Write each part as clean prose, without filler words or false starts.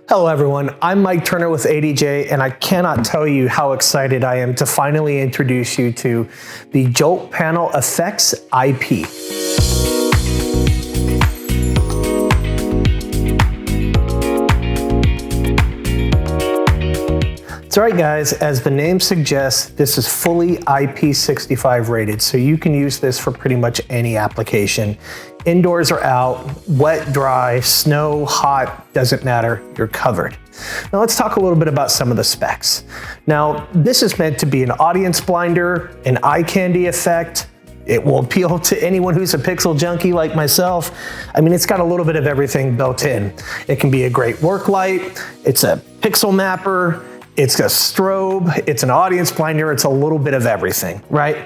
Hello everyone, I'm Mike Turner with ADJ, and I cannot tell you how excited I am to finally introduce you to the Jolt Panel FXIP. That's right guys, as the name suggests, this is fully IP65 rated, so you can use this for pretty much any application. Indoors or out, wet, dry, snow, hot, doesn't matter, you're covered. Now let's talk a little bit about some of the specs. Now this is meant to be an audience blinder, an eye candy effect. It will appeal to anyone who's a pixel junkie like myself. I mean, it's got a little bit of everything built in. It can be a great work light, it's a pixel mapper, it's a strobe, it's an audience blinder, it's a little bit of everything, right?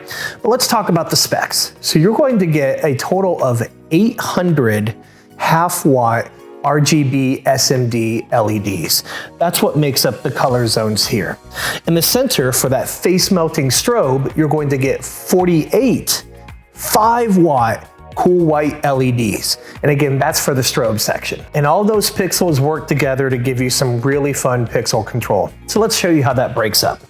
But let's talk about the specs. So you're going to get a total of 800 half-watt RGB SMD LEDs. That's what makes up the color zones here. In the center, for that face-melting strobe, you're going to get 48 5-watt cool white LEDs. And again, that's for the strobe section. And all those pixels work together to give you some really fun pixel control. So let's show you how that breaks up.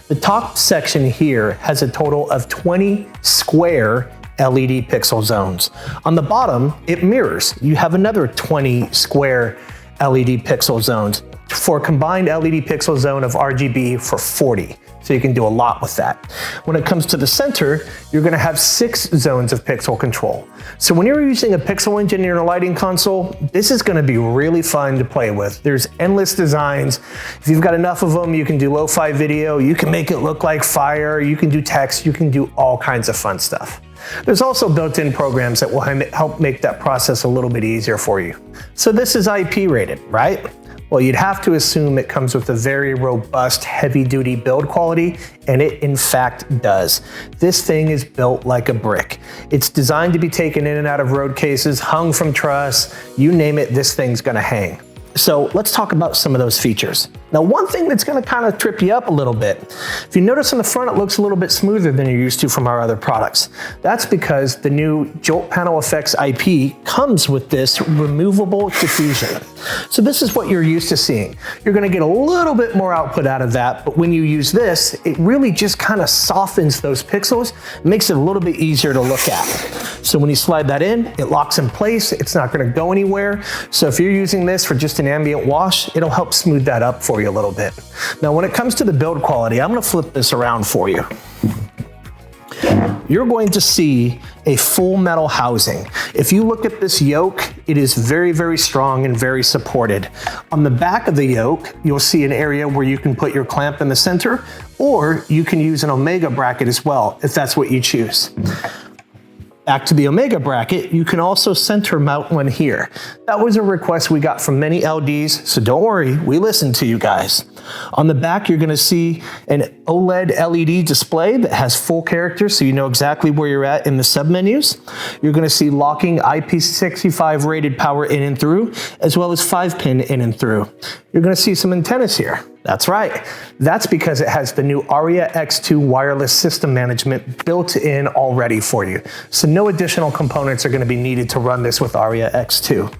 The top section here has a total of 20 square LED pixel zones. On the bottom, it mirrors. You have another 20 square LED pixel zones for a combined LED pixel zone of RGB for 40. So you can do a lot with that. When it comes to the center, you're gonna have 6 zones of pixel control. So when you're using a pixel engine in your lighting console, this is gonna be really fun to play with. There's endless designs. If you've got enough of them, you can do lo-fi video, you can make it look like fire, you can do text, you can do all kinds of fun stuff. There's also built-in programs that will help make that process a little bit easier for you. So this is IP rated, right? Well, you'd have to assume it comes with a very robust, heavy-duty build quality, and it in fact does. This thing is built like a brick. It's designed to be taken in and out of road cases, hung from truss, you name it, this thing's gonna hang. So let's talk about some of those features. Now, one thing that's gonna kind of trip you up a little bit, if you notice on the front, it looks a little bit smoother than you're used to from our other products. That's because the new Jolt Panel FXIP comes with this removable diffusion. So this is what you're used to seeing. You're gonna get a little bit more output out of that, but when you use this, it really just kind of softens those pixels, makes it a little bit easier to look at. So when you slide that in, it locks in place, it's not gonna go anywhere. So if you're using this for just an ambient wash, it'll help smooth that up for you a little bit. Now, when it comes to the build quality, I'm gonna flip this around for you. You're going to see a full metal housing. If you look at this yoke, it is very, very strong and very supported. On the back of the yoke, you'll see an area where you can put your clamp in the center, or you can use an Omega bracket as well, if that's what you choose. Back to the Omega bracket, you can also center mount one here. That was a request we got from many LDs, so don't worry, we listened to you guys. On the back, you're gonna see an OLED LED display that has full character, so you know exactly where you're at in the submenus. You're gonna see locking IP65 rated power in and through, as well as 5-pin in and through. You're gonna see some antennas here. That's right. That's because it has the new ARIA X2 wireless system management built in already for you. So no additional components are going to be needed to run this with ARIA X2.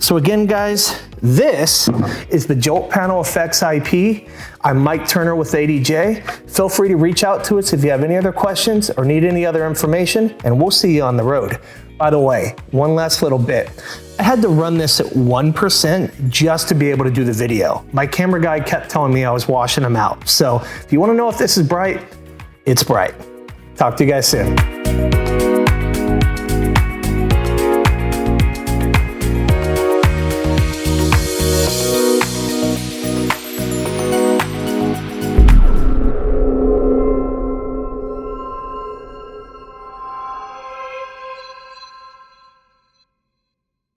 So again, guys, this is the Jolt Panel FXIP. I'm Mike Turner with ADJ. Feel free to reach out to us if you have any other questions or need any other information, and we'll see you on the road. By the way, one last little bit. I had to run this at 1% just to be able to do the video. My camera guy kept telling me I was washing them out. So if you want to know if this is bright, it's bright. Talk to you guys soon.